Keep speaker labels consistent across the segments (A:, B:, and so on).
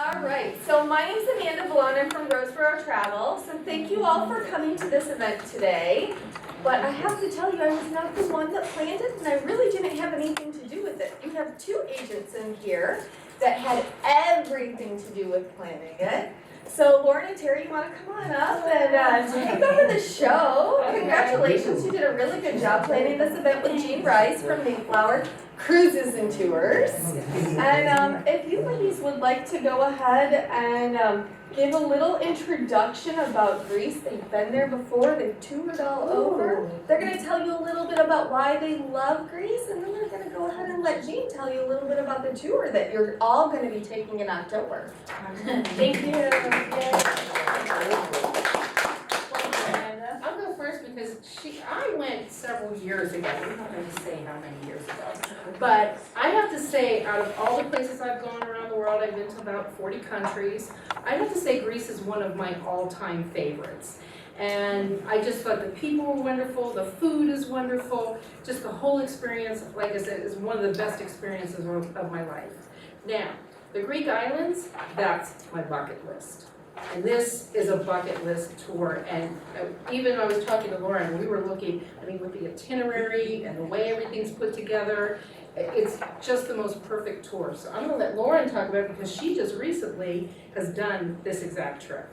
A: All right, so my name's Amanda Balone. I'm from Roseborough Travel. So thank you all for coming to this event today. But I have to tell you, I was not the one that planned it, and I really didn't have anything to do with it. You have two agents in here that had everything to do with planning it. So Lauren and Terry, you want to come on up and take over the show? Congratulations, you did a really good job planning this event with Jean Rice from Mayflower Cruises and Tours. And if you ladies would like to go ahead and give a little introduction about Greece. They've been there before, they've toured all over. They're going to tell you a little bit about why they love Greece, and then they're going to go ahead and let Jean tell you a little bit about the tour that you're all going to be taking in October. Thank you.
B: I'll go first because I went several years ago. I'm not going to say how many years ago. But I have to say, out of all the places I've gone around the world, I've been to about 40 countries. I have to say Greece is one of my all-time favorites. And I just thought the people were wonderful, the food is wonderful, just the whole experience, like I said, is one of the best experiences of my life. Now, the Greek islands, that's my bucket list. And this is a bucket list tour, and even I was talking to Lauren, we were looking, I mean, with the itinerary and the way everything's put together, it's just the most perfect tour. So I'm going to let Lauren talk about it because she just recently has done this exact trip.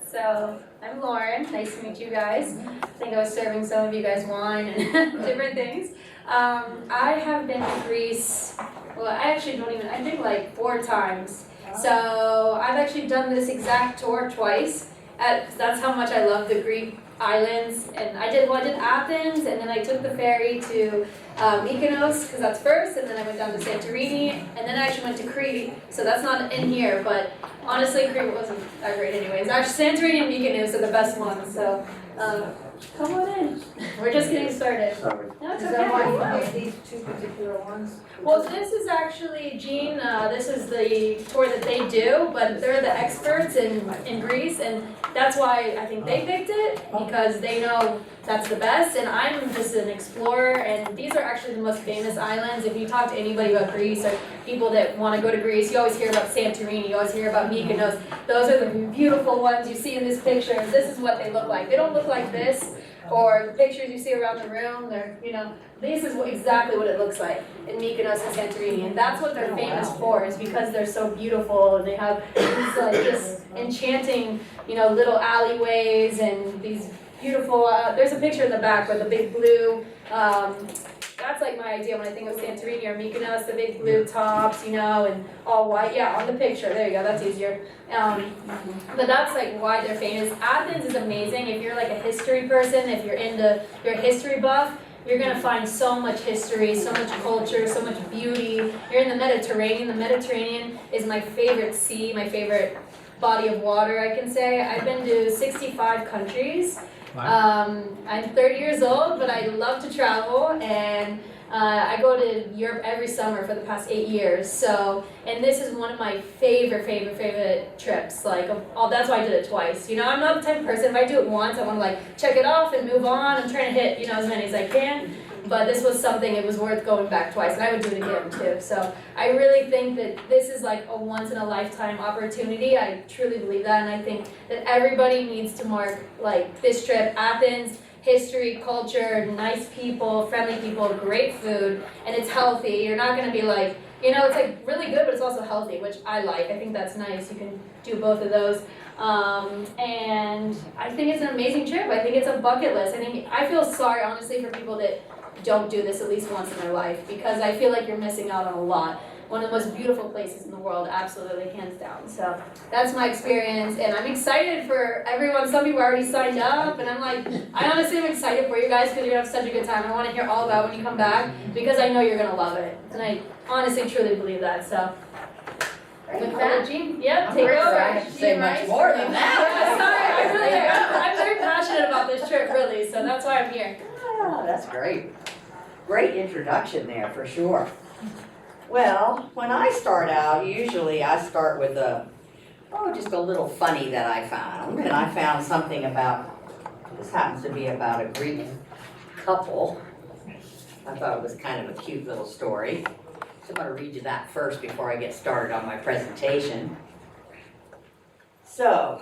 C: So, I'm Lauren. Nice to meet you guys. I think I was serving some of you guys wine and different things. I have been to Greece, well, I actually don't even, I think like 4 times. So, I've actually done this exact tour twice. That's how much I love the Greek islands. And I did Athens, and then I took the ferry to Mykonos, because that's first, and then I went down to Santorini, and then I actually went to Crete. So that's not in here, but honestly, Crete wasn't that great anyways. Actually, Santorini and Mykonos are the best ones, so come on in. We're just getting started.
D: Sorry.
C: No, it's
E: Is that why
C: okay.
E: you picked these 2 particular ones?
C: Well, this is actually, Jean, this is the tour that they do, but they're the experts in Greece, and that's why I think they picked it, because they know that's the best, and I'm just an explorer, and these are actually the most famous islands. If you talk to anybody about Greece, or people that want to go to Greece, you always hear about Santorini, you always hear about Mykonos. Those are the beautiful ones you see in these pictures. This is what they look like. They don't look like this, or the pictures you see around the room, they're, this is exactly what it looks like in Mykonos and Santorini, and that's what they're famous for, is because they're so beautiful, and they have these like this enchanting, little alleyways and these beautiful, there's a picture in the back with the big blue, that's like my idea when I think of Santorini or Mykonos, the big blue tops, and all white. Yeah, on the picture, there you go, that's easier. But that's like why they're famous. Athens is amazing if you're like a history person, if you're a history buff. You're going to find so much history, so much culture, so much beauty. You're in the Mediterranean. The Mediterranean is my favorite sea, my favorite body of water, I can say. I've been to 65 countries. I'm 30 years old, but I love to travel, and I go to Europe every summer for the past 8 years. So, and this is one of my favorite trips. Like, that's why I did it twice. I'm not the type of person, if I do it once, I want to like check it off and move on. I'm trying to hit, as many as I can. But this was something, it was worth going back twice, and I would do it again too. So I really think that this is like a once-in-a-lifetime opportunity. I truly believe that, and I think that everybody needs to mark like this trip. Athens, history, culture, nice people, friendly people, great food, and it's healthy. You're not going to be like, it's like really good, but it's also healthy, which I like. I think that's nice. You can do both of those. And I think it's an amazing trip. I think it's a bucket list. I feel sorry, honestly, for people that don't do this at least once in their life, because I feel like you're missing out on a lot. One of the most beautiful places in the world, absolutely, hands down. So that's my experience, and I'm excited for everyone. Some people already signed up, and I'm like, I honestly am excited for you guys because you're gonna have such a good time. I want to hear all about it when you come back, because I know you're gonna love it, and I honestly, truly believe that. So with that, Jean, yep, take it over.
E: I have to say much more than that.
C: Sorry, I'm very passionate about this trip, really, so that's why I'm here.
E: Oh, that's great. Great introduction there, for sure. Well, when I start out, usually I start with just a little funny that I found. And I found something this happens to be about a Greek couple. I thought it was kind of a cute little story. So I'm going to read you that first before I get started on my presentation. So,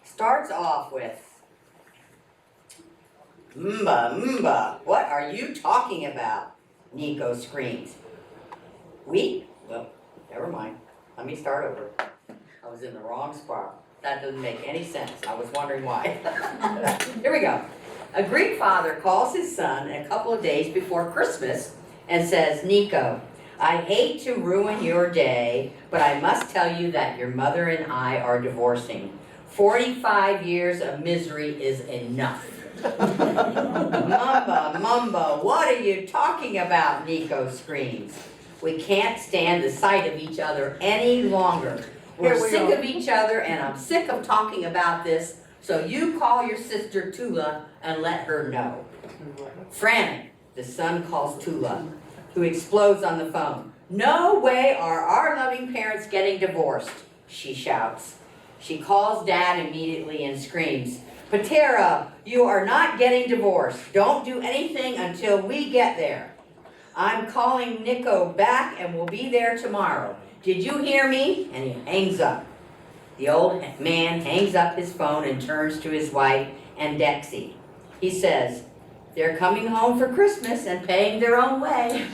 E: starts off with, Mba, what are you talking about? Nico screams. We? Well, never mind. Let me start over. I was in the wrong spot. That doesn't make any sense. I was wondering why. Here we go. A Greek father calls his son a couple of days before Christmas and says, Nico, I hate to ruin your day, but I must tell you that your mother and I are divorcing. 45 years of misery is enough. Mumba, what are you talking about? Nico screams. We can't stand the sight of each other any longer. We're sick of each other and I'm sick of talking about this, so you call your sister Tula and let her know. Frantic, the son calls Tula, who explodes on the phone. No way are our loving parents getting divorced, she shouts. She calls Dad immediately and screams, Patera, you are not getting divorced. Don't do anything until we get there. I'm calling Nico back and we'll be there tomorrow. Did you hear me? And he hangs up. The old man hangs up his phone and turns to his wife and Dexy. He says, they're coming home for Christmas and paying their own way.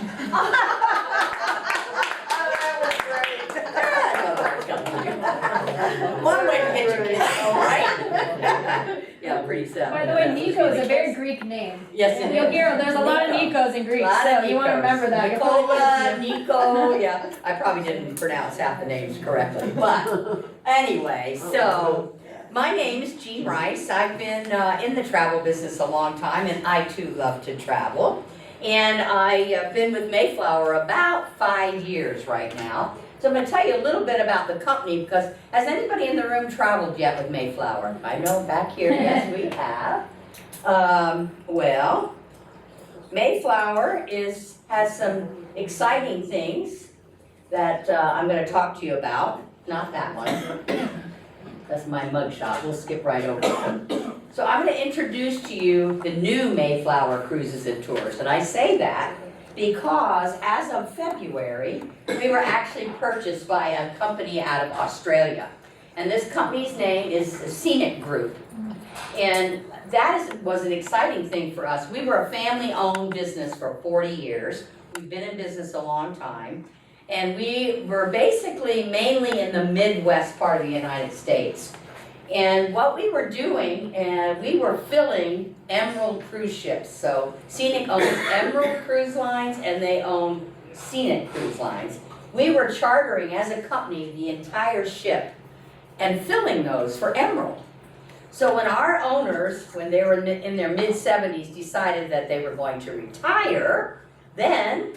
E: One way to get your kids home, right? Yeah, pretty sad.
C: By the way, Nico is a very Greek name.
E: Yes, it
C: You'll
E: is.
C: hear there's a lot of Nikos in Greece,
E: Lot
C: so
E: of
C: you want to
E: Nikos.
C: remember that. You're
E: Nicola,
C: probably
E: Nico, yeah. I probably didn't pronounce half the names correctly, but anyway, so my name is Jean Rice. I've been in the travel business a long time, and I too love to travel. And I've been with Mayflower about 5 years right now. So I'm going to tell you a little bit about the company, because has anybody in the room traveled yet with Mayflower? I know back here, yes, we have. Well, Mayflower has some exciting things that I'm going to talk to you about. Not that one. That's my mugshot. We'll skip right over it. So I'm going to introduce to you the new Mayflower Cruises and Tours. And I say that because as of February, we were actually purchased by a company out of Australia. And this company's name is Scenic Group. And that was an exciting thing for us. We were a family-owned business for 40 years. We've been in business a long time. And we were basically mainly in the Midwest part of the United States. And what we were doing, we were filling Emerald cruise ships. So Scenic owns Emerald Cruise Lines and they own Scenic Cruise Lines. We were chartering as a company the entire ship and filling those for Emerald. So when our owners, when they were in their mid-70s, decided that they were going to retire, then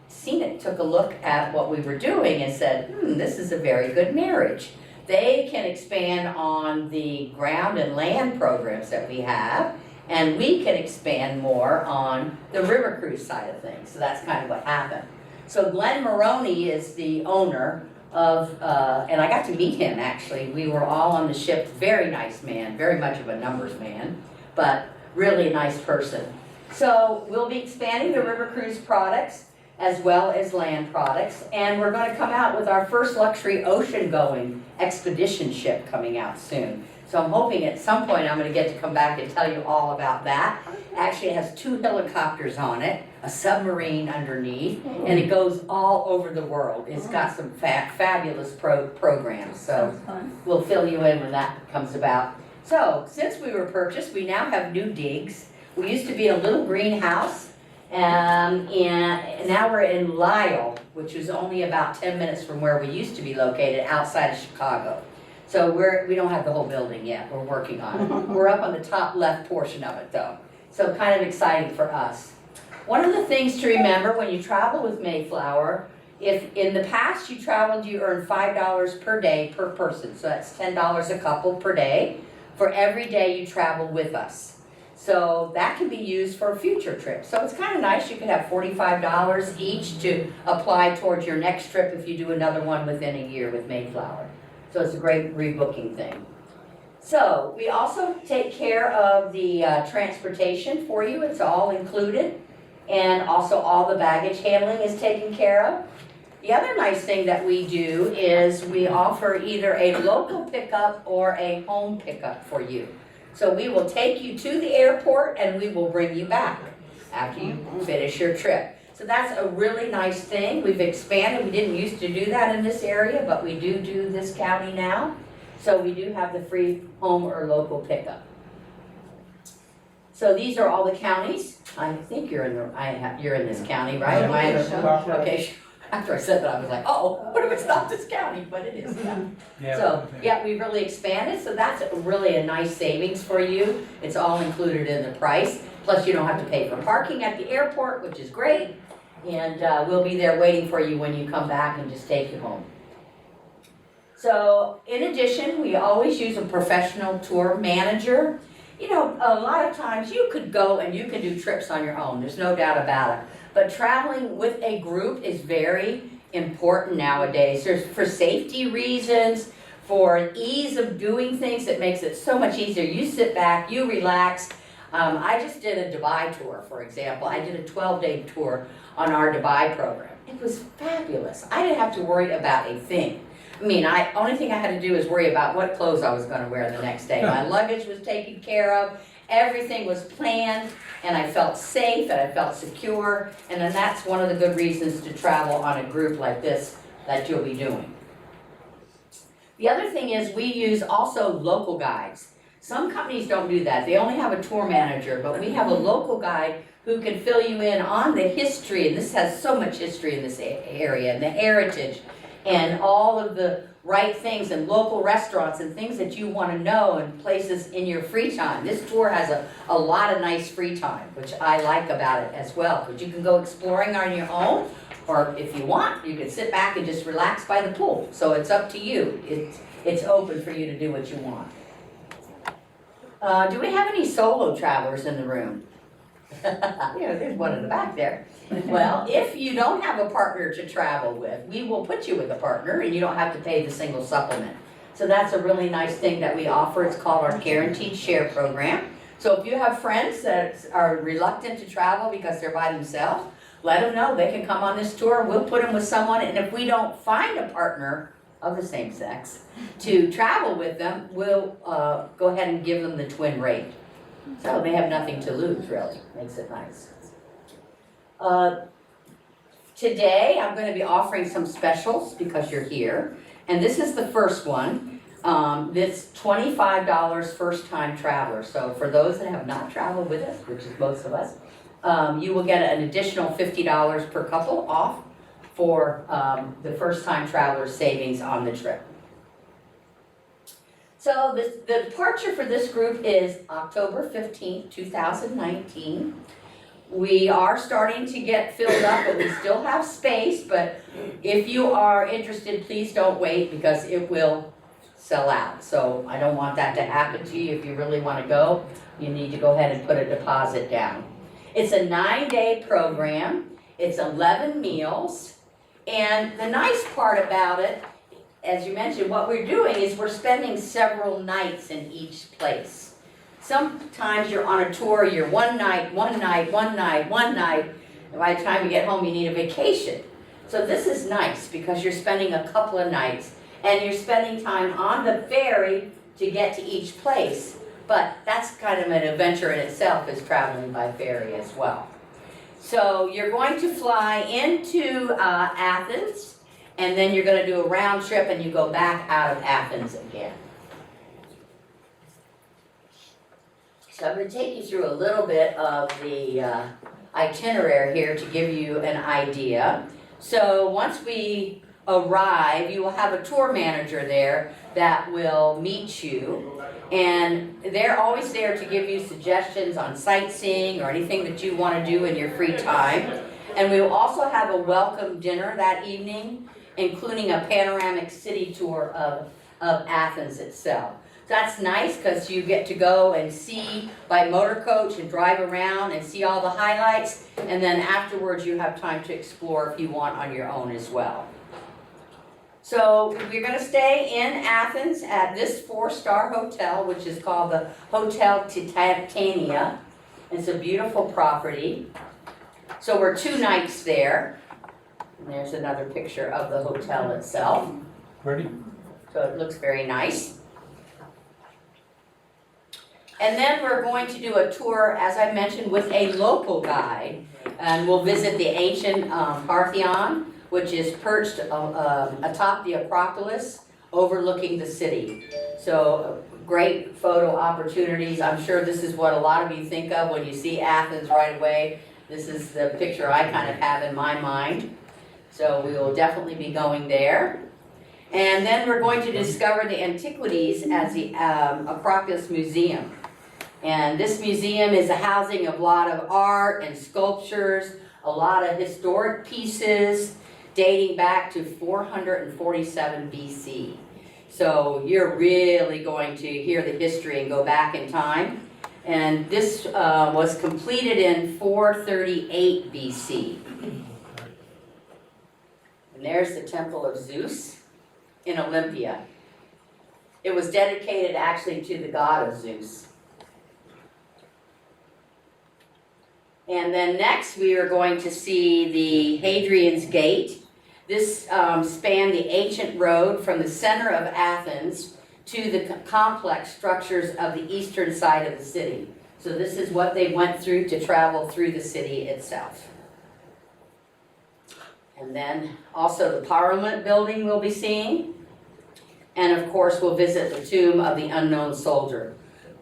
E: Scenic took a look at what we were doing and said, this is a very good marriage. They can expand on the ground and land programs that we have, and we can expand more on the river cruise side of things. So that's kind of what happened. So Glenn Maroney is the owner of, and I got to meet him actually. We were all on the ship, very nice man, very much of a numbers man, but really a nice person. So we'll be expanding the river cruise products as well as land products, and we're going to come out with our first luxury ocean-going expedition ship coming out soon. So I'm hoping at some point I'm going to get to come back and tell you all about that. Actually, it has 2 helicopters on it, a submarine underneath, and it goes all over the world. It's got some fabulous programs, so we'll fill you in when that comes about. So since we were purchased, we now have new digs. We used to be a little greenhouse. And now we're in Lisle, which is only about 10 minutes from where we used to be located outside of Chicago. So we don't have the whole building yet. We're working on it. We're up on the top left portion of it though. So kind of exciting for us. One of the things to remember when you travel with Mayflower, if in the past you traveled, you earned $5 per day per person. So that's $10 a couple per day for every day you travel with us. So that can be used for a future trip. So it's kind of nice. You could have $45 each to apply towards your next trip if you do another one within a year with Mayflower. So it's a great rebooking thing. So we also take care of the transportation for you. It's all included. And also all the baggage handling is taken care of. The other nice thing that we do is we offer either a local pickup or a home pickup for you. So we will take you to the airport and we will bring you back after you finish your trip. So that's a really nice thing. We've expanded. We didn't used to do that in this area, but we do this county now. So we do have the free home or local pickup. So these are all the counties. I think you're in this county, right? Am I in the, okay. After I said that, I was like, oh, what if it's not this county? But it is. Yeah. So yeah, we've really expanded. So that's really a nice savings for you. It's all included in the price. Plus, you don't have to pay for parking at the airport, which is great. And we'll be there waiting for you when you come back and just take you home. So in addition, we always use a professional tour manager. You know, a lot of times you could go and you can do trips on your own. There's no doubt about it. But traveling with a group is very important nowadays. There's for safety reasons, for ease of doing things, it makes it so much easier. You sit back, you relax. I just did a Dubai tour, for example. I did a 12-day tour on our Dubai program. It was fabulous. I didn't have to worry about a thing. I mean, only thing I had to do was worry about what clothes I was going to wear the next day. My luggage was taken care of. Everything was planned, and I felt safe, and I felt secure. And then that's one of the good reasons to travel on a group like this that you'll be doing. The other thing is we use also local guides. Some companies don't do that. They only have a tour manager, but we have a local guide who can fill you in on the history, and this has so much history in this area, and the heritage, and all of the right things, and local restaurants, and things that you want to know, and places in your free time. This tour has a lot of nice free time, which I like about it as well, because you can go exploring on your own, or if you want, you can sit back and just relax by the pool. So it's up to you. It's open for you to do what you want. Do we have any solo travelers in the room? Yeah, there's one in the back there. Well, if you don't have a partner to travel with, we will put you with a partner and you don't have to pay the single supplement. So that's a really nice thing that we offer. It's called our Guaranteed Share Program. So if you have friends that are reluctant to travel because they're by themselves, let them know they can come on this tour. We'll put them with someone, and if we don't find a partner of the same sex to travel with them, we'll go ahead and give them the twin rate. So they have nothing to lose, really. Makes it nice. Today, I'm going to be offering some specials because you're here. And this is the first one. This $25 first time traveler. So for those that have not traveled with us, which is most of us, you will get an additional $50 per couple off for the first time traveler savings on the trip. So the departure for this group is October 15th, 2019. We are starting to get filled up, but we still have space. But if you are interested, please don't wait because it will sell out. So I don't want that to happen to you. If you really want to go, you need to go ahead and put a deposit down. It's a 9-day program. It's 11 meals. And the nice part about it, as you mentioned, what we're doing is we're spending several nights in each place. Sometimes you're on a tour, you're one night, and by the time you get home you need a vacation. So this is nice because you're spending a couple of nights and you're spending time on the ferry to get to each place. But that's kind of an adventure in itself, is traveling by ferry as well. So you're going to fly into Athens, and then you're going to do a round trip and you go back out of Athens again. So I'm going to take you through a little bit of the itinerary here to give you an idea. So once we arrive, you will have a tour manager there that will meet you. And they're always there to give you suggestions on sightseeing or anything that you want to do in your free time. And we will also have a welcome dinner that evening, including a panoramic city tour of Athens itself. That's nice because you get to go and see by motor coach and drive around and see all the highlights, and then afterwards you have time to explore if you want on your own as well. So we're going to stay in Athens at this 4-star hotel, which is called the Hotel Titania. It's a beautiful property. So we're 2 nights there. And there's another picture of the hotel itself.
D: Ready?
E: So it looks very nice. And then we're going to do a tour, as I mentioned, with a local guide. And we'll visit the ancient Parthenon, which is perched atop the Acropolis, overlooking the city. So great photo opportunities. I'm sure this is what a lot of you think of when you see Athens right away. This is the picture I kind of have in my mind. So we will definitely be going there. And then we're going to discover the antiquities at the Acropolis Museum. And this museum is a housing of a lot of art and sculptures, a lot of historic pieces dating back to 447 BC. So you're really going to hear the history and go back in time. And this was completed in 438 BC. And there's the Temple of Zeus in Olympia. It was dedicated actually to the god of Zeus. And then next we are going to see the Hadrian's Gate. This spanned the ancient road from the center of Athens to the complex structures of the eastern side of the city. So this is what they went through to travel through the city itself. And then also the Parliament building we'll be seeing. And of course we'll visit the tomb of the unknown soldier,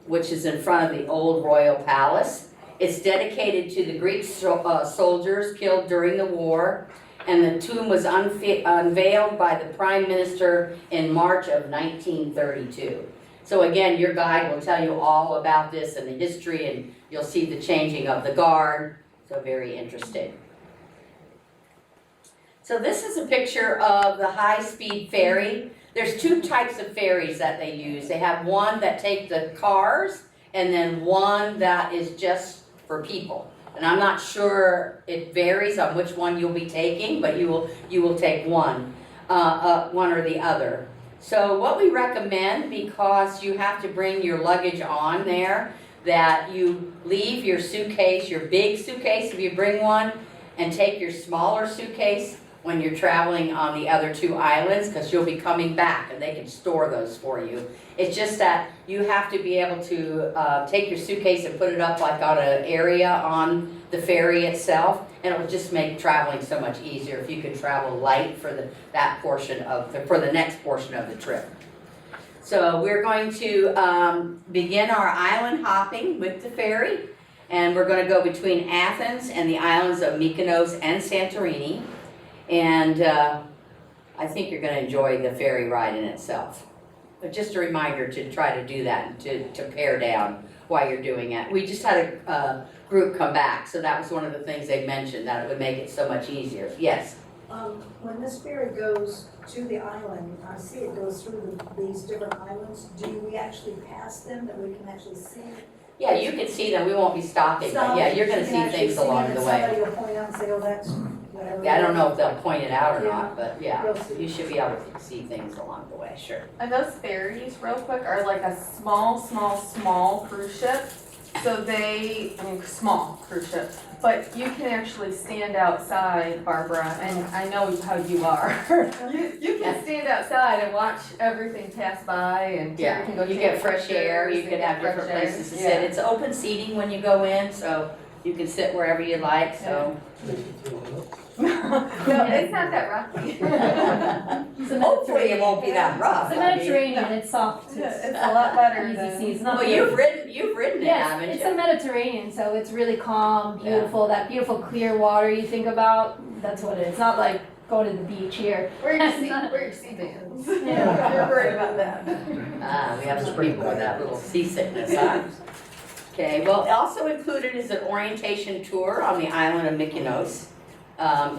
E: which is in front of the old royal palace. It's dedicated to the Greek soldiers killed during the war, and the tomb was unveiled by the Prime Minister in March of 1932. So again, your guide will tell you all about this and the history, and you'll see the changing of the guard, so very interesting. So this is a picture of the high-speed ferry. There's two types of ferries that they use. They have one that take the cars, and then one that is just for people. And I'm not sure, it varies on which one you'll be taking, but you will take one or the other. So what we recommend, because you have to bring your luggage on there, that you leave your suitcase, your big suitcase if you bring one, and take your smaller suitcase when you're traveling on the other two islands, because you'll be coming back and they can store those for you. It's just that you have to be able to take your suitcase and put it up like on an area on the ferry itself, and it will just make traveling so much easier if you can travel light for the next portion of the trip. So we're going to begin our island hopping with the ferry, and we're going to go between Athens and the islands of Mykonos and Santorini. And I think you're going to enjoy the ferry ride in itself. But just a reminder to try to do that, and to pare down while you're doing it. We just had a group come back, so that was one of the things they mentioned, that it would make it so much easier. Yes?
F: When this ferry goes to the island, I see it goes through these different islands. Do we actually pass them that we can actually see?
E: Yeah, you can see them. We won't be stopping, but yeah, you're going to see things along the way.
F: Somebody will point out and say, oh, that's whatever.
E: Yeah, I don't know if they'll point it out or
F: Yeah.
E: not, but yeah,
F: You'll see.
E: you should be able to see things along the way, sure.
A: And those ferries, real quick, are like a small cruise ship. So small cruise ship. But you can actually stand outside, Barbara, and I know how you are. You can stand outside and watch everything pass by, and Terry can go
E: You
A: take
E: get fresh air,
A: pictures
E: you
A: and
E: can
A: get
E: have different
A: fresh air.
E: places to
A: Yeah.
E: sit. It's open seating when you go in, so you can sit wherever you like, so.
A: No, it's not that rocky.
E: Hopefully it won't be that rough.
C: It's the
E: I mean.
C: Mediterranean, it's soft,
A: It's
C: it's
A: a lot better
C: easy
A: than.
C: seas, not
E: Well,
C: very-
E: you've ridden it,
C: Yes,
E: haven't
C: it's
E: you?
C: the Mediterranean, so it's really calm, beautiful, that beautiful clear water you think about, that's what it is. It's not like going to the beach here.
A: Wear your sea bands.
C: Yeah.
A: You're worried about that.
E: We have some people with that little seasickness, huh? Okay, well, also included is an orientation tour on the island of Mykonos.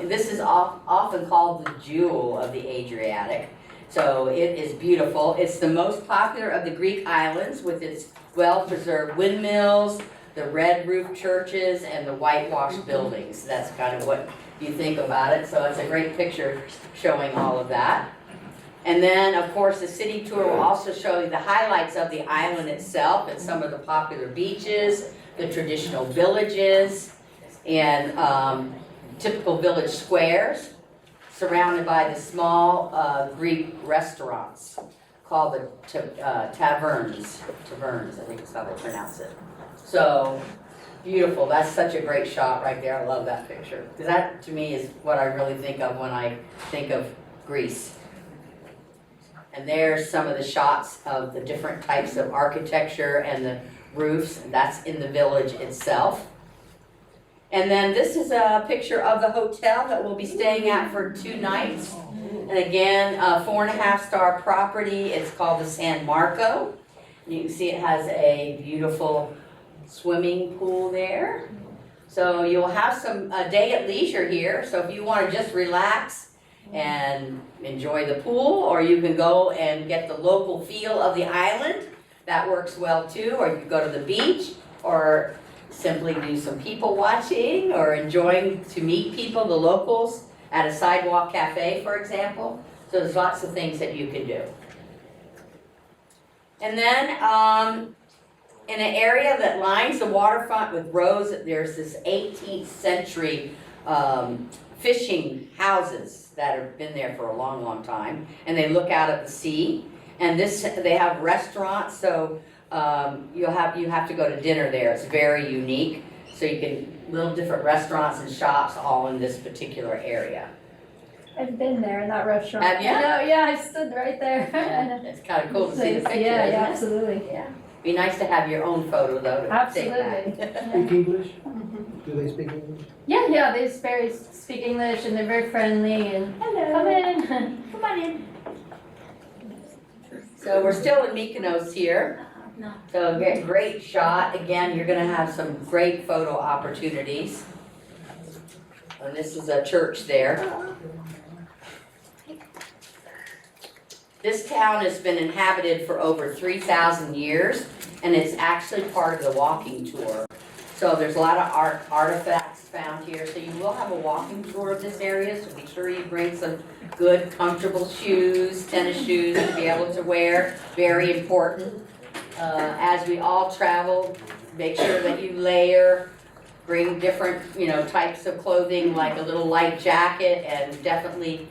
E: This is often called the jewel of the Adriatic. So it is beautiful. It's the most popular of the Greek islands, with its well-preserved windmills, the red roof churches, and the whitewashed buildings. That's kind of what you think about it. So it's a great picture showing all of that. And then, of course, the city tour will also show you the highlights of the island itself and some of the popular beaches, the traditional villages, and typical village squares. surrounded by the small Greek restaurants called the taverns, I think is how they pronounce it. So beautiful, that's such a great shot right there, I love that picture. Because that to me is what I really think of when I think of Greece. And there's some of the shots of the different types of architecture and the roofs, and that's in the village itself. And then this is a picture of the hotel that we'll be staying at for 2 nights. And again, a 4.5-star property, it's called the San Marco. And you can see it has a beautiful swimming pool there. So you'll have some day at leisure here, so if you want to just relax and enjoy the pool, or you can go and get the local feel of the island. That works well too, or you can go to the beach, or simply do some people watching, or enjoying to meet people, the locals, at a sidewalk cafe, for example. So there's lots of things that you can do. And then in an area that lines the waterfront with rows, there's this 18th century fishing houses that have been there for a long, long time, and they look out at the sea. And they have restaurants, so you have to go to dinner there. It's very unique. So you can little different restaurants and shops all in this particular area.
C: I've been there in that restaurant.
E: Have you?
C: No, yeah, I stood right there.
E: Yeah, it's kind of cool to see the picture,
C: Yeah,
E: isn't it?
C: absolutely.
E: Yeah. Be nice to have your own photo though to take
C: Absolutely.
E: back.
D: Speak English? Do they speak English?
C: Yeah, they speak English and they're very friendly and
E: Hello.
C: come in.
E: Come on in. So we're still in Mykonos here.
C: No.
E: So great shot. Again, you're gonna have some great photo opportunities. And this is a church there. This town has been inhabited for over 3,000 years, and it's actually part of the walking tour. So there's a lot of artifacts found here, so you will have a walking tour of this area, so be sure you bring some good, comfortable shoes, tennis shoes to be able to wear, very important. As we all travel, make sure that you layer, bring different, types of clothing, like a little light jacket, and definitely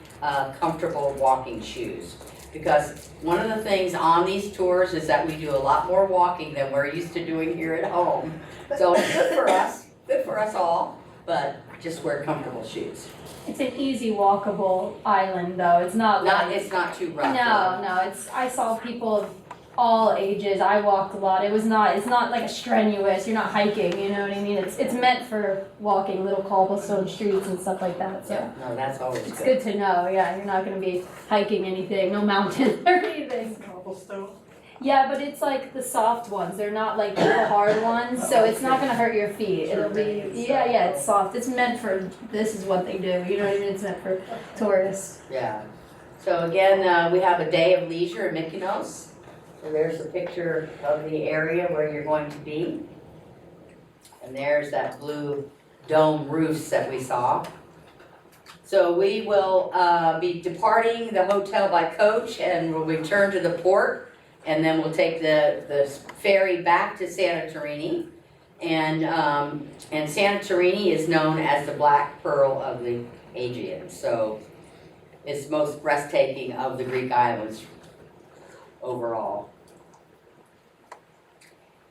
E: comfortable walking shoes. Because one of the things on these tours is that we do a lot more walking than we're used to doing here at home. So it's good for us all, but just wear comfortable shoes.
C: It's an easy walkable island though. It's not
E: It's not too rough.
C: No, I saw people of all ages. I walked a lot. It's not like a strenuous, you're not hiking, you know what I mean? It's meant for walking little cobblestone streets and stuff like that, so.
E: Yeah, no, that's always
C: It's
E: good.
C: good to know, yeah, you're not gonna be hiking anything, no mountain or anything.
D: Cobblestone?
C: Yeah, but it's like the soft ones, they're not like the hard ones, so it's not gonna hurt your feet. It'll be, yeah, it's soft. It's meant for, this is what they do, you know what I mean? It's meant for tourists.
E: Yeah. So again, we have a day of leisure in Mykonos. So there's a picture of the area where you're going to be. And there's that blue dome roofs that we saw. So we will be departing the hotel by coach and we'll return to the port. And then we'll take the ferry back to Santorini. And Santorini is known as the Black Pearl of the Aegean. So it's most breathtaking of the Greek islands overall.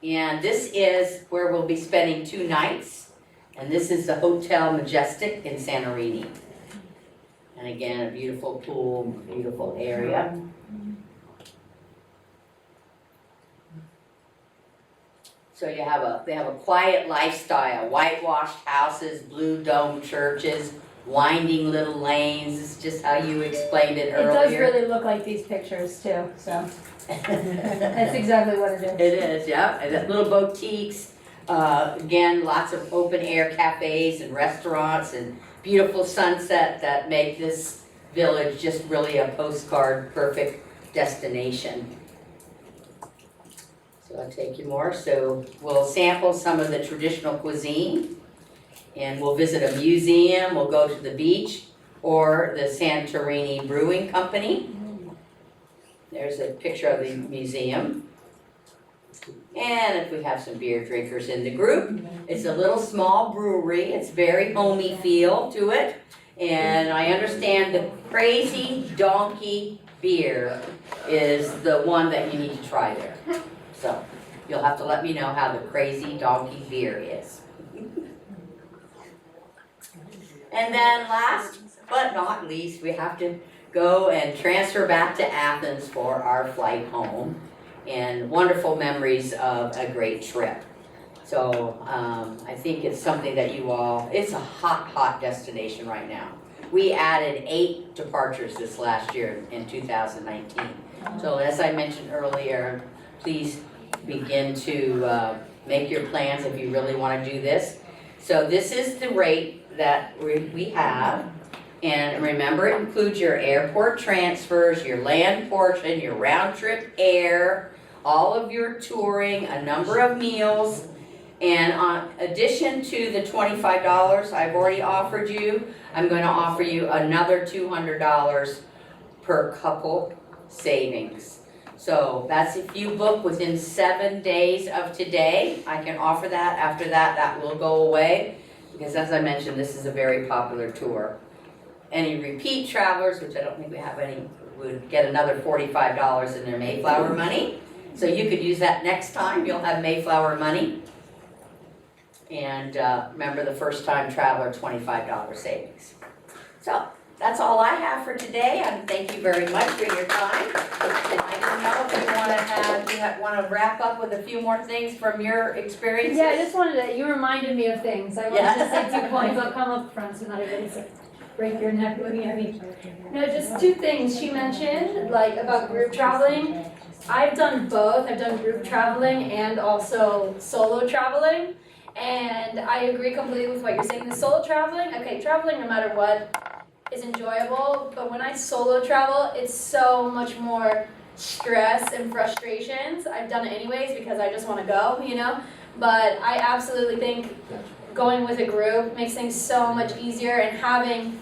E: And this is where we'll be spending 2 nights. And this is the Hotel Majestic in Santorini. And again, a beautiful pool, beautiful area. So they have a quiet lifestyle, whitewashed houses, blue dome churches, winding little lanes. It's just how you explained it
C: It
E: earlier.
C: does really look like these pictures too, so. That's exactly what it is.
E: It is, yeah, and that little boutiques, again, lots of open air cafes and restaurants and beautiful sunset that make this village just really a postcard perfect destination. So I'll take you more, so we'll sample some of the traditional cuisine and we'll visit a museum, we'll go to the beach or the Santorini Brewing Company. There's a picture of the museum. And if we have some beer drinkers in the group, it's a little small brewery. It's very homey feel to it. And I understand the Crazy Donkey beer is the one that you need to try there. So you'll have to let me know how the Crazy Donkey beer is. And then last but not least, we have to go and transfer back to Athens for our flight home and wonderful memories of a great trip. So I think it's something that you all, it's a hot, hot destination right now. We added 8 departures this last year in 2019. So as I mentioned earlier, please begin to make your plans if you really want to do this. So this is the rate that we have. And remember, it includes your airport transfers, your land portion, your round trip air, all of your touring, a number of meals. And in addition to the $25 I've already offered you, I'm going to offer you another $200 per couple savings. So that's if you book within 7 days of today. I can offer that. After that, that will go away. Because as I mentioned, this is a very popular tour. Any repeat travelers, which I don't think we have any, would get another $45 in their Mayflower Money. So you could use that next time. You'll have Mayflower Money. And remember, the first time traveler, $25 savings. So that's all I have for today. And thank you very much for your time. And I don't know if you want to wrap up with a few more things from your experiences.
C: Yeah, I just wanted to, you reminded me of things. I wanted to say 2 points. I'll come up front so not everybody break your neck looking at me. No, just 2 things she mentioned, like about group traveling. I've done both. I've done group traveling and also solo traveling. And I agree completely with what you're saying. The solo traveling, okay, traveling no matter what is enjoyable, but when I solo travel, it's so much more stress and frustrations. I've done it anyways because I just want to go, you know? But I absolutely think going with a group makes things so much easier, and having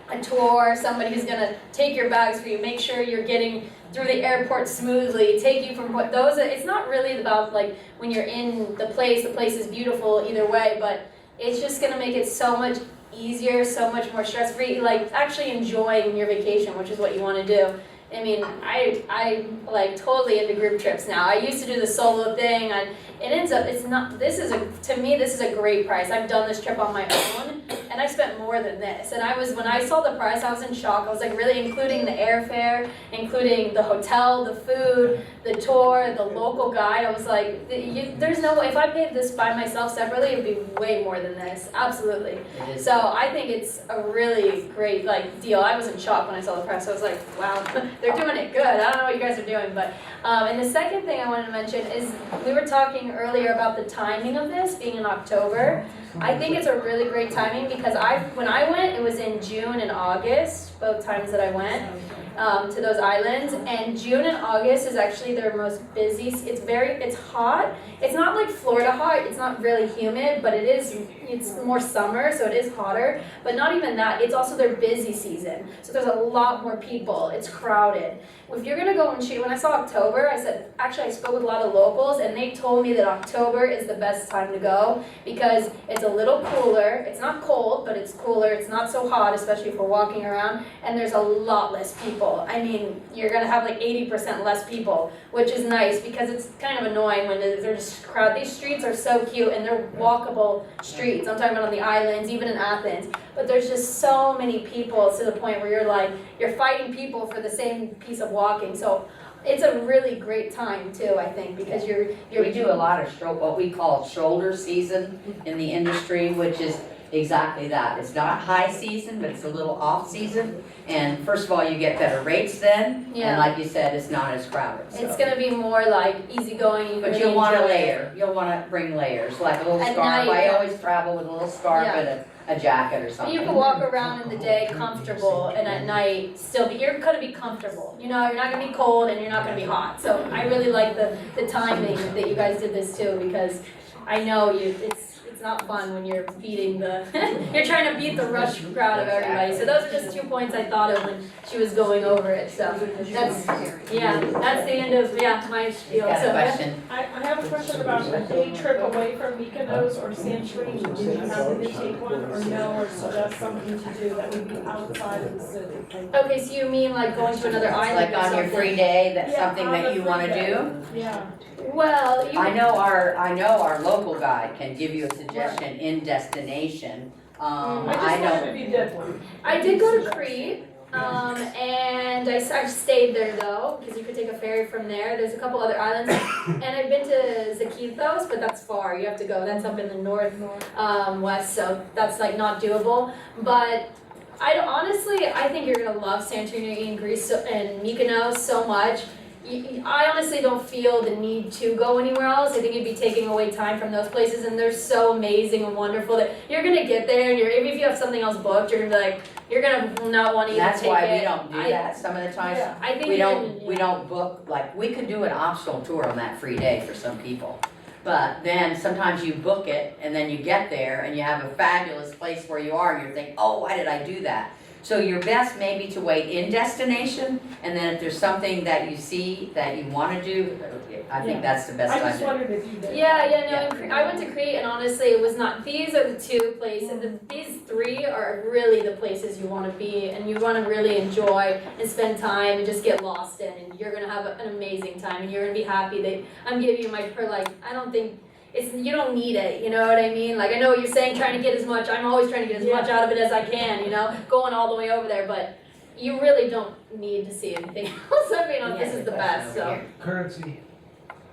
C: a tour, somebody who's gonna take your bags for you, make sure you're getting through the airport smoothly, take you from what those, it's not really about like when you're in the place is beautiful either way, but it's just gonna make it so much easier, so much more stress-free, like actually enjoying your vacation, which is what you wanna do. I mean, I like totally into group trips now. I used to do the solo thing, and it ends up, it's not, to me, this is a great price. I've done this trip on my own, and I spent more than this. And when I saw the price, I was in shock. I was like, really, including the airfare, including the hotel, the food, the tour, the local guide. I was like, there's no way, if I paid this by myself separately, it'd be way more than this, absolutely. So I think it's a really great deal. I was in shock when I saw the price. I was like, wow, they're doing it good. I don't know what you guys are doing, but and the second thing I wanted to mention is we were talking earlier about the timing of this being in October. I think it's a really great timing because when I went, it was in June and August, both times that I went to those islands, and June and August is actually their most busy. It's hot. It's not like Florida hot. It's not really humid, but it's more summer, so it is hotter. But not even that. It's also their busy season. So there's a lot more people. It's crowded. If you're gonna go and shoot, when I saw October, I spoke with a lot of locals, and they told me that October is the best time to go because it's a little cooler. It's not cold, but it's cooler. It's not so hot, especially if we're walking around, and there's a lot less people. I mean, you're gonna have like 80% less people, which is nice because it's kind of annoying when they're just crowded. These streets are so cute, and they're walkable streets. I'm talking about on the islands, even in Athens. But there's just so many people to the point where you're fighting people for the same piece of walking. So it's a really great time too, I think, because
E: we do a lot of what we call shoulder season in the industry, which is exactly that. It's not high season, but it's a little off season. And first of all, you get better rates then.
C: Yeah.
E: And like you said, it's not as crowded. So.
C: It's gonna be more like easygoing.
E: But you'll want to layer. You'll want to bring layers, like a little
C: At
E: scarf.
C: night,
E: I
C: yeah.
E: always travel with a little scarf and a jacket or something.
C: You can walk around in the day comfortable, and at night you're gonna be comfortable. You know, you're not gonna be cold and you're not gonna be hot. So I really like the timing that you guys did this too, because I know it's not fun when you're beating the, you're trying to beat the rush crowd of everybody. So those are just 2 points I thought of when she was going over it, so that's, yeah, that's the end of, my spiel,
E: Got a
C: so.
E: question?
G: I have a question about a day trip away from Mykonos or Santorini. Do you have to take one or no, or so that's something to do that would be outside of the city?
C: Okay, so you mean like going to another island
E: Like
C: or
E: on your
C: something?
E: free day, that's
G: Yeah,
E: something
G: on
E: that
G: a
E: you
G: free
E: wanna
G: day.
E: do?
G: Yeah.
C: Well, you
E: I know our local guide can give you a suggestion in destination.
G: I just
E: I
G: wondered
E: don't,
G: if you did one.
C: I did go to Crete, and I stayed there though, because you could take a ferry from there. There's a couple other islands, and I've been to Zakynthos, but that's far. You have to go. That's up in the north, west, so that's like not doable. But honestly, I think you're gonna love Santorini and Greece and Mykonos so much. I honestly don't feel the need to go anywhere else. I think it'd be taking away time from those places, and they're so amazing and wonderful that you're gonna get there, and even if you have something else booked, you're gonna be like, you're gonna not want to even
E: that's
C: take it.
E: why we don't do that some of the times.
G: Yeah.
C: I think
E: We
C: even-
E: don't book, like, we could do an optional tour on that free day for some people. But then sometimes you book it and then you get there and you have a fabulous place where you are and you're thinking, oh, why did I do that? So your best maybe to wait in destination, and then if there's something that you see that you wanna do, I think that's the best
G: I
E: time
G: just
E: to.
G: wondered if you did.
C: Yeah, I went to Crete, and honestly, it was not. These are the two places. These three are really the places you want to be, and you want to really enjoy and spend time and just get lost in. And you're gonna have an amazing time, and you're gonna be happy that I'm giving you my I don't think. You don't need it, you know what I mean? Like, I know what you're saying, trying to get as much, I'm always trying to get as much out of it as I can, you know, going all the way over there, but you really don't need to see anything else. I mean, this is the best, so.
D: Currency,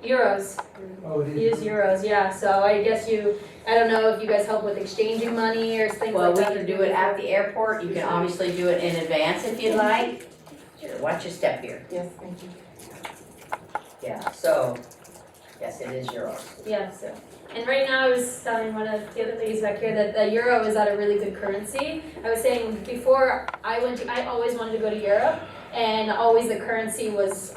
C: Euros,
D: oh, it
C: use
D: is.
C: euros, yeah, so I guess I don't know if you guys help with exchanging money or things
E: Well,
C: like
E: we
C: that.
E: can do it at the airport, you can obviously do it in advance if you'd like. Sure, watch your step here.
B: Yes, thank you.
E: Yeah, so, yes, it is euros.
C: Yeah, so, and right now I was telling one of the other ladies back here that the euro is at a really good currency. I was saying before I always wanted to go to Europe, and always the currency was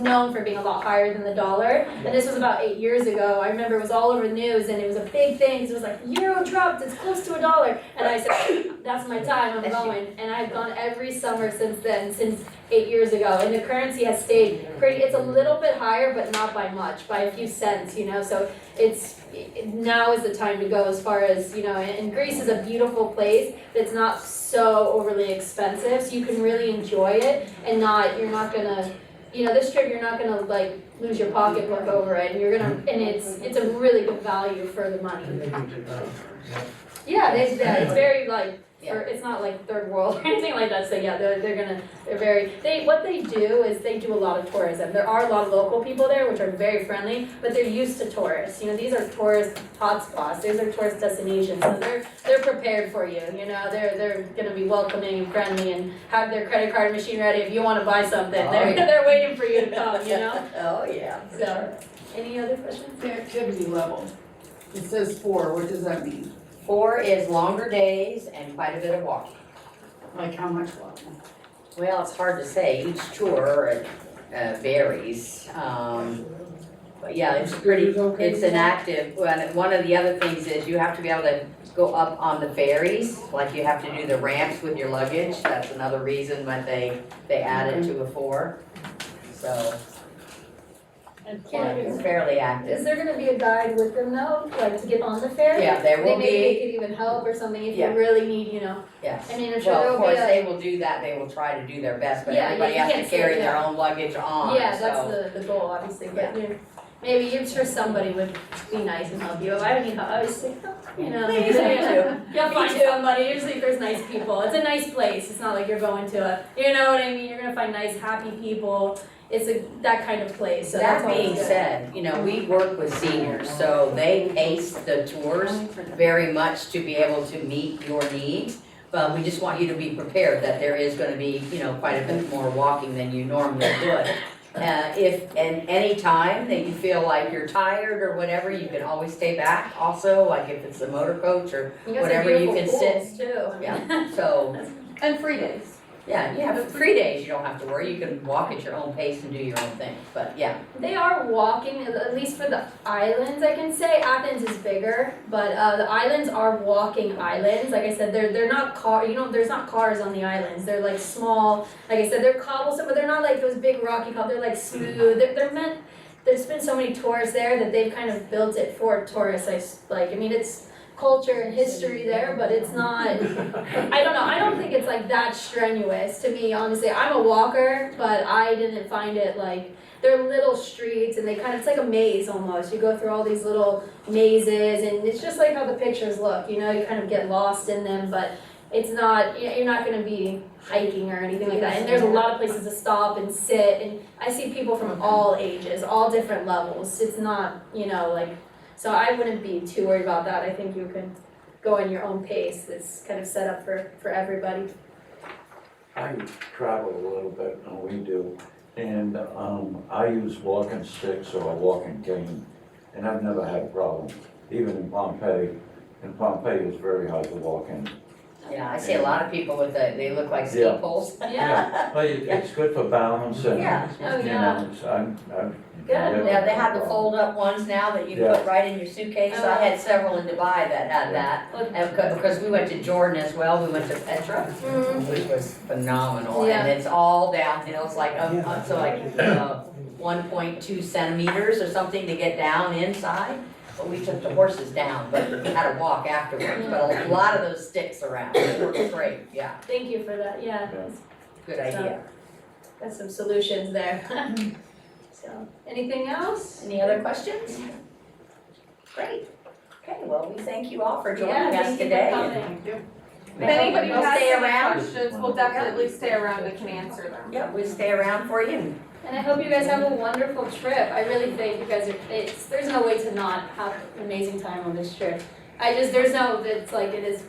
C: known for being a lot higher than the dollar. And this was about 8 years ago. I remember it was all over the news, and it was a big thing, 'cause it was like, euro dropped, it's close to $1. And I said, that's my time, I'm going. And I've gone every summer since then, since 8 years ago. And the currency has stayed it's a little bit higher, but not by much, by a few cents, you know, so now is the time to go as far as, you know, and Greece is a beautiful place that's not so overly expensive, so you can really enjoy it and you're not gonna, you know, this trip, you're not gonna like lose your pocketbook over it, and and it's a really good value for the money. Yeah, it's very like, it's not like third world or anything like that, so yeah, what they do is they do a lot of tourism. There are a lot of local people there, which are very friendly, but they're used to tourists. You know, these are tourist hotspots, these are tourist destinations, so they're prepared for you, you know, they're gonna be welcoming and friendly and have their credit card machine ready if you wanna buy something.
E: Oh,
C: They're
E: yeah.
C: they're waiting for you to come, you know?
E: Oh, yeah.
C: So, any other questions?
H: The activity level, it says 4, what does that mean?
E: 4 is longer days and quite a bit of walking.
H: Like how much walking?
E: Well, it's hard to say, each tour varies, but yeah, it's pretty, it's an active, one of the other things is you have to be able to go up on the ferries, like you have to do the ramps with your luggage, that's another reason why they added to a 4, so. Yeah, it's fairly
C: Is
E: active.
C: there gonna be a guide with them though, like to get on the ferry?
E: Yeah, there will
C: Maybe
E: be,
C: they could even help or something if you
E: Yeah.
C: really need, you know,
E: yes.
C: I mean, I'm sure
E: Well,
C: there
E: of
C: will be
E: course,
C: a.
E: they will do that, they will try to do their best, but
C: Yeah,
E: everybody
C: you
E: has to
C: can't say
E: carry their
C: that.
E: own luggage on,
C: Yeah,
E: so.
C: that's the goal, obviously, but maybe I'm sure somebody would be nice and help you. If I need help, I was like, you know,
E: Please, me too.
C: you'll find somebody. Usually if there's nice people. It's a nice place. It's not like you're going to you know what I mean? You're gonna find nice, happy people. It's that kind of place, so that's
E: That
C: always
E: being
C: good.
E: said, you know, we work with seniors, so they pace the tours very much to be able to meet your needs. But we just want you to be prepared that there is gonna be, you know, quite a bit more walking than you normally would. If at any time that you feel like you're tired or whatever, you can always stay back also, like if it's a motor coach or
C: You guys have
E: whatever you
C: beautiful
E: can sit.
C: pools, too.
E: Yeah, so,
B: And free days.
E: Yeah, you have 3 days, you don't have to worry, you can walk at your own pace and do your own thing, but yeah.
C: They are walking, at least for the islands, I can say. Athens is bigger, but the islands are walking islands. Like I said, they're not there's not cars on the islands. They're like small, like I said, they're cobblestone, but they're not like those big rocky cobbles. They're like smooth. They're meant. There's been so many tours there that they've kind of built it for tourists. I mean, it's culture and history there, but it's not, I don't know, I don't think it's like that strenuous to me, honestly. I'm a walker, but I didn't find it like, they're little streets and it's like a maze almost. You go through all these little mazes and it's just like how the pictures look, you kind of get lost in them, but it's not, you're not gonna be hiking or anything like that. And there's a lot of places to stop and sit, and I see people from all ages, all different levels. It's not, so I wouldn't be too worried about that. I think you can go in your own pace. It's kind of set up for everybody.
I: I travel a little bit, and we do, and I use walking sticks or a walking cane, and I've never had a problem, even in Pompeii. And Pompeii is very hard to walk in.
E: Yeah, I see a lot of people with they look like ski
I: Yeah.
E: poles.
C: Yeah.
I: But it's good for balance and,
E: Yeah.
C: Oh,
I: you
C: yeah.
I: know, I'm.
C: Good.
E: Yeah, they have the fold up ones now that you
I: Yeah.
E: put right in your suitcase. I had several in Dubai that had that. And because we went to Jordan as well, we went to Petra, which was phenomenal.
C: Yeah.
E: And it's all downhill, it's like, 1.2 centimeters or something to get down inside. But we took the horses down, but we had to walk afterwards. But a lot of those sticks around, it works great, yeah,
C: Thank you for that, yeah.
E: good idea.
C: Got some solutions there. So, anything else?
E: Any other questions? Great. Okay, well, we thank you all for joining
C: Yeah,
E: us
C: thank you for
E: today.
C: coming.
A: If anybody
E: We'll
A: has
E: stay
A: any
E: around.
A: questions, we'll definitely stay around and can answer them.
E: Yeah, we'll stay around for you.
C: And I hope you guys have a wonderful trip. I really think you guys there's no way to not have an amazing time on this trip. It's like it is